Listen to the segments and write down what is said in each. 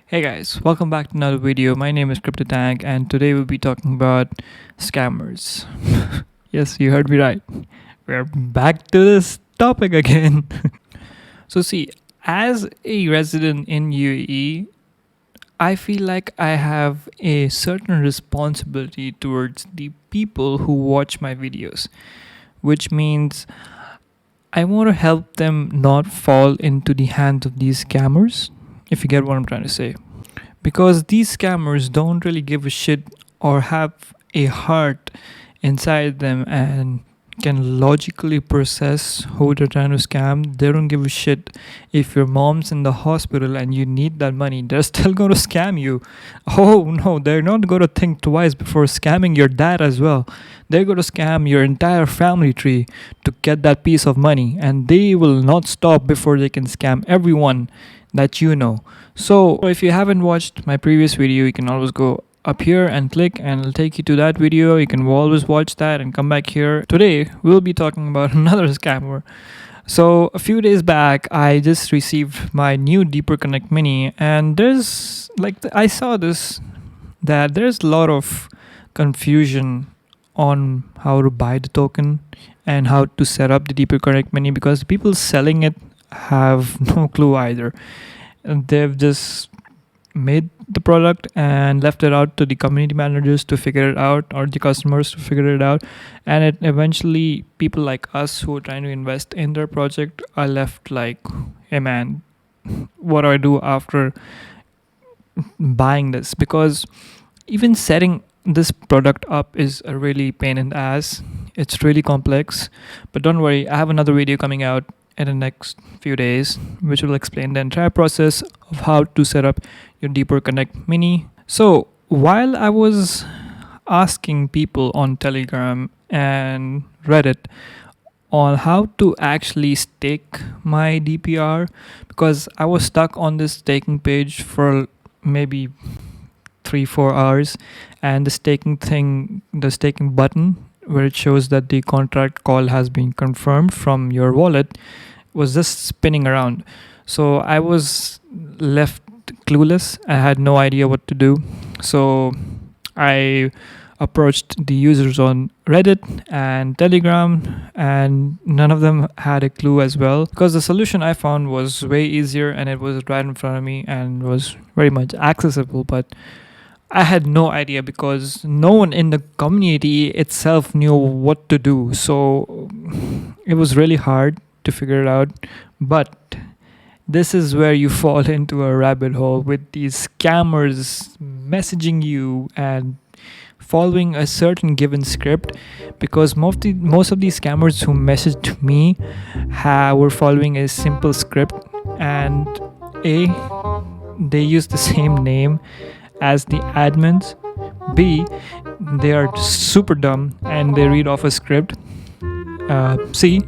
Hey guys, welcome back to another video. My name is CryptoTank and today we'll be talking about scammers. Yes, you heard me right. We're back to this topic again. So see, as a resident in UAE, I feel like I have a certain responsibility towards the people who watch my videos, which means I want to help them not fall into the hands of these scammers, if you get what I'm trying to say. Because these scammers don't really give a shit or have a heart inside them and can logically process who they're trying to scam. They don't give a shit if your mom's in the hospital and you need that money. They're still going to scam you. Oh no, they're not going to think twice before scamming your dad as well. They're going to scam your entire family tree to get that piece of money, and they will not stop before they can scam everyone that you know. So if you haven't watched my previous video, you can always go up here and click and it'll take you to that video. You can always watch that and come back here. Today we'll be talking about another scammer. So a few days back I just received my new Deeper Connect Mini, and there's I saw this that there's a lot of confusion on how to buy the token and how to set up the Deeper Connect Mini, because people selling it have no clue either. They've just made the product and left it out to the community managers to figure it out, or the customers to figure it out, and it eventually people like us who are trying to invest in their project are left like, hey man, what do I do after buying this? Because even setting this product up is a really pain in the ass. It's really complex, but don't worry, I have another video coming out in the next few days which will explain the entire process of how to set up your Deeper Connect Mini. So while I was asking people on Telegram and Reddit on how to actually stake my DPR, because I was stuck on this staking page for maybe 3-4 hours, and the staking button where it shows that the contract call has been confirmed from your wallet was just spinning around. So I was left clueless. I had no idea what to do. So I approached the users on Reddit and Telegram, and none of them had a clue as well, because the solution I found was way easier and it was right in front of me and was very much accessible, but I had no idea because no one in the community itself knew what to do. So it was really hard to figure it out. But this is where you fall into a rabbit hole with these scammers messaging you and following a certain given script, because most of these scammers who messaged me were following a simple script, and they use the same name as the admins. B, they are super dumb and they read off a script. C,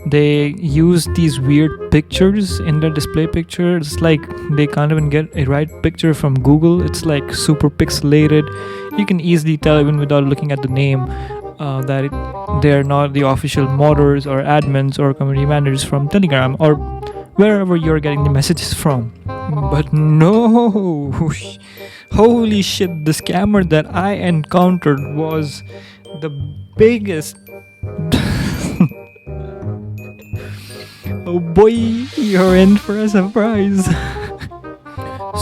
they use these weird pictures in their display picture. It's like they can't even get a right picture from Google. It's like super pixelated. You can easily tell even without looking at the name that they're not the official modders or admins or community managers from Telegram or wherever you're getting the messages from. But no, holy shit, the scammer that I encountered was the biggest. Oh boy, you're in for a surprise.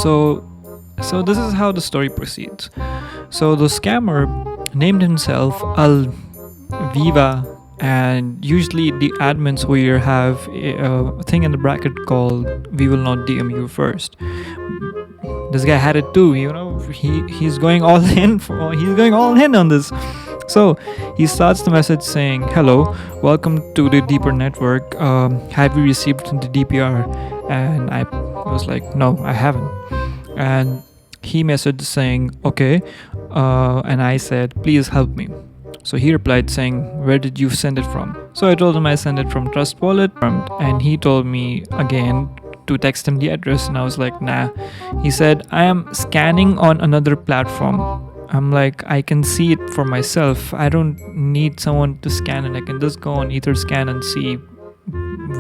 So this is how the story proceeds. So the scammer named himself Al Viva, and usually the admins here have a thing in the bracket called "We will not DM you first." This guy had it too, he's going all in on this. So he starts the message saying, "Hello, welcome to the Deeper Network. Have you received the DPR?" And I was like, "No, I haven't." And he messaged saying, "Okay," and I said, "Please help me." So he replied saying, "Where did you send it from?" So I told him I sent it from Trust Wallet, and he told me again to text him the address, and I was like, nah. He said, "I am scanning on another platform." I'm like, I can see it for myself. I don't need someone to scan it. I can just go on Etherscan and see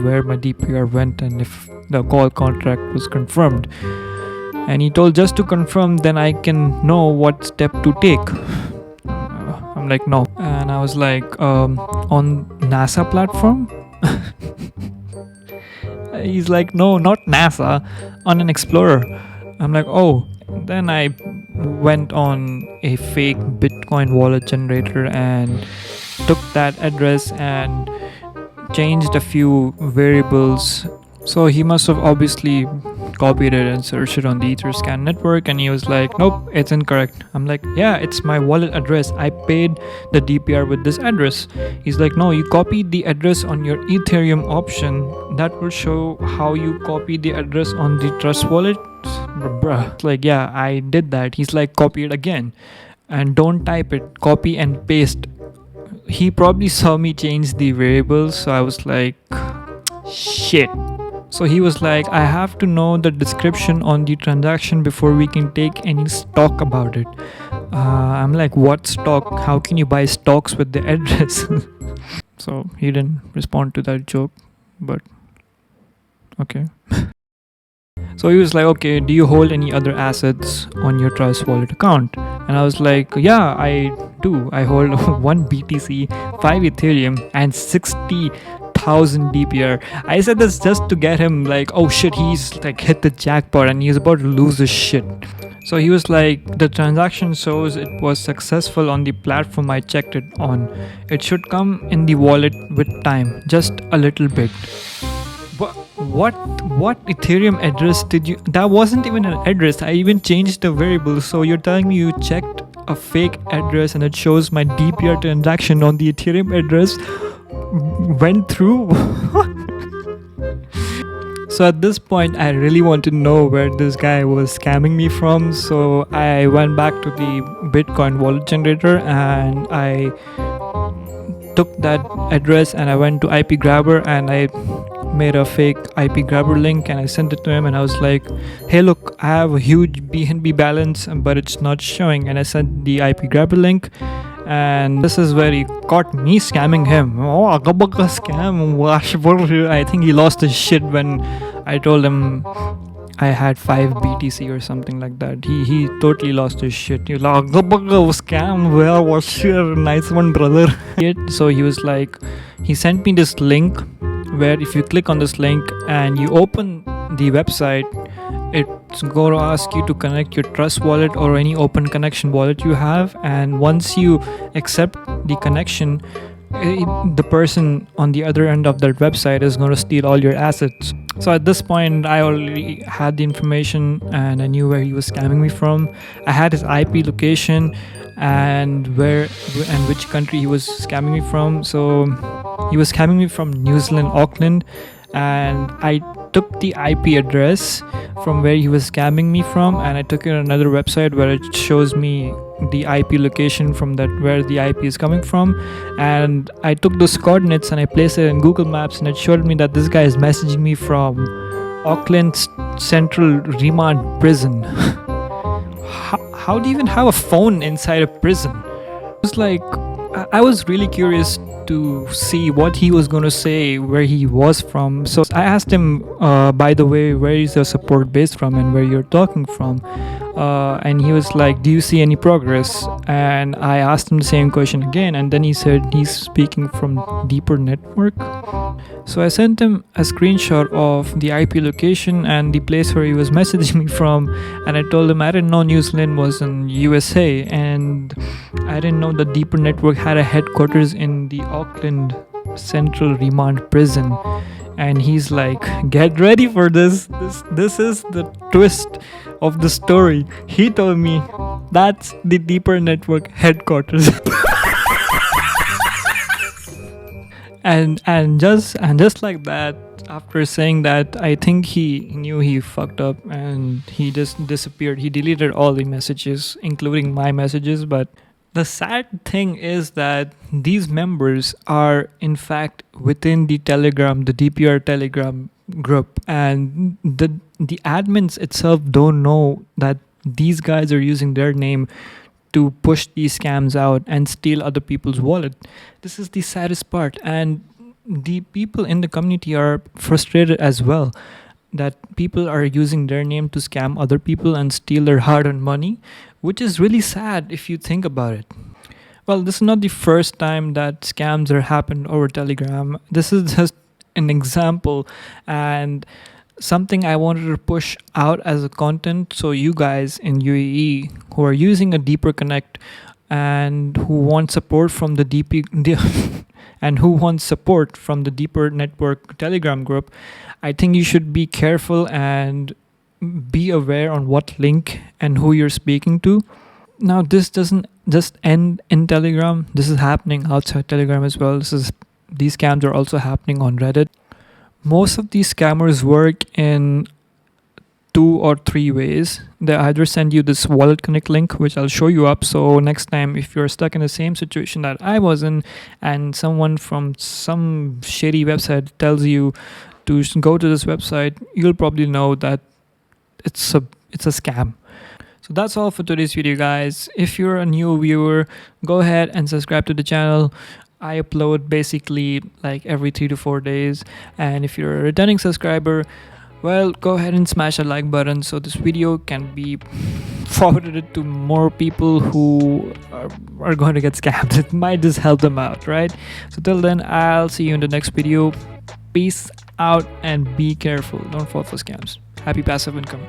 where my DPR went and if the call contract was confirmed. And he told, just to confirm, then I can know what step to take. I'm like, no. And I was like, on NASA platform? He's like, no, not NASA, on an Explorer. I'm like, oh. Then I went on a fake Bitcoin wallet generator and took that address and changed a few variables. So he must have obviously copied it and searched it on the Etherscan network, and he was like, nope, it's incorrect. I'm like, yeah, it's my wallet address. I paid the DPR with this address. He's like, no, you copied the address on your Ethereum option. That will show how you copied the address on the Trust wallet. Bruh. Like, yeah, I did that. He's like, copy it again. And don't type it, copy and paste. He probably saw me change the variables, so I was like, shit. So he was like, I have to know the description on the transaction before we can take any stock about it. I'm like, what stock? How can you buy stocks with the address? So he didn't respond to that joke, but okay. So he was like, okay, do you hold any other assets on your Trust wallet account? And I was like, yeah, I do. I hold 1 BTC, 5 Ethereum, and 60,000 DPR. I said this just to get him like, oh shit, he's like hit the jackpot and he's about to lose his shit. So he was like, the transaction shows it was successful on the platform I checked it on. It should come in the wallet with time, just a little bit. What Ethereum address did you? That wasn't even an address. I even changed the variable. So you're telling me you checked a fake address and it shows my DPR transaction on the Ethereum address went through? So at this point, I really want to know where this guy was scamming me from. So I went back to the Bitcoin wallet generator and I took that address and I went to IP Grabber and I made a fake IP Grabber link and I sent it to him and I was like, hey look, I have a huge BNB balance but it's not showing, and I sent the IP Grabber link, and this is where he caught me scamming him. Oh, agabaka scam. I think he lost his shit when I told him I had 5 BTC or something like that. He totally lost his shit. He was like, scam, well, what's your nice one, brother? So he was like, he sent me this link where if you click on this link and you open the website, it's going to ask you to connect your Trust wallet or any open connection wallet you have, and once you accept the connection, the person on the other end of that website is going to steal all your assets. So at this point, I already had the information and I knew where he was scamming me from. I had his IP location and where and which country he was scamming me from. So he was scamming me from New Zealand, Auckland, and I took the IP address from where he was scamming me from and I took it on another website where it shows me the IP location from that where the IP is coming from, and I took those coordinates and I placed it in Google Maps and it showed me that this guy is messaging me from Auckland Central Remand Prison. How do you even have a phone inside a prison? It was like, I was really curious to see what he was going to say where he was from. So I asked him, by the way, where is your support base from and where you're talking from, and he was like, do you see any progress? And I asked him the same question again, and then he said he's speaking from Deeper Network. So I sent him a screenshot of the IP location and the place where he was messaging me from, and I told him I didn't know New Zealand was in USA, and I didn't know the Deeper Network had a headquarters in the Auckland Central Remand Prison. And he's like, get ready for this. This is the twist of the story. He told me that's the Deeper Network headquarters. and just like that, after saying that, I think he knew he fucked up and he just disappeared. He deleted all the messages, including my messages. But the sad thing is that these members are in fact within the Telegram, the DPR Telegram group, and the admins itself don't know that these guys are using their name to push these scams out and steal other people's wallet. This is the saddest part, and the people in the community are frustrated as well. that people are using their name to scam other people and steal their hard-earned money, which is really sad if you think about it. Well, this is not the first time that scams are happened over Telegram. This is just an example and something I wanted to push out as a content, so you guys in UAE who are using a deeper connect and who want support from the and who want support from the deeper network Telegram group, I think you should be careful and be aware on what link and who you're speaking to. Now, this doesn't just end in Telegram. This is happening outside Telegram as well. These scams are also happening on Reddit. Most of these scammers work in 2 or 3 ways. They either send you this wallet connect link, which I'll show you up. So next time, if you're stuck in the same situation that I was in, and someone from some shady website tells you to go to this website, you'll probably know that it's a scam. So that's all for today's video, guys. If you're a new viewer, go ahead and subscribe to the channel. I upload basically like every 3 to 4 days. And if you're a returning subscriber, well, go ahead and smash the like button so this video can be forwarded to more people who are going to get scammed. It might just help them out, right? So till then, I'll see you in the next video. Peace out and be careful. Don't fall for scams. Happy passive income.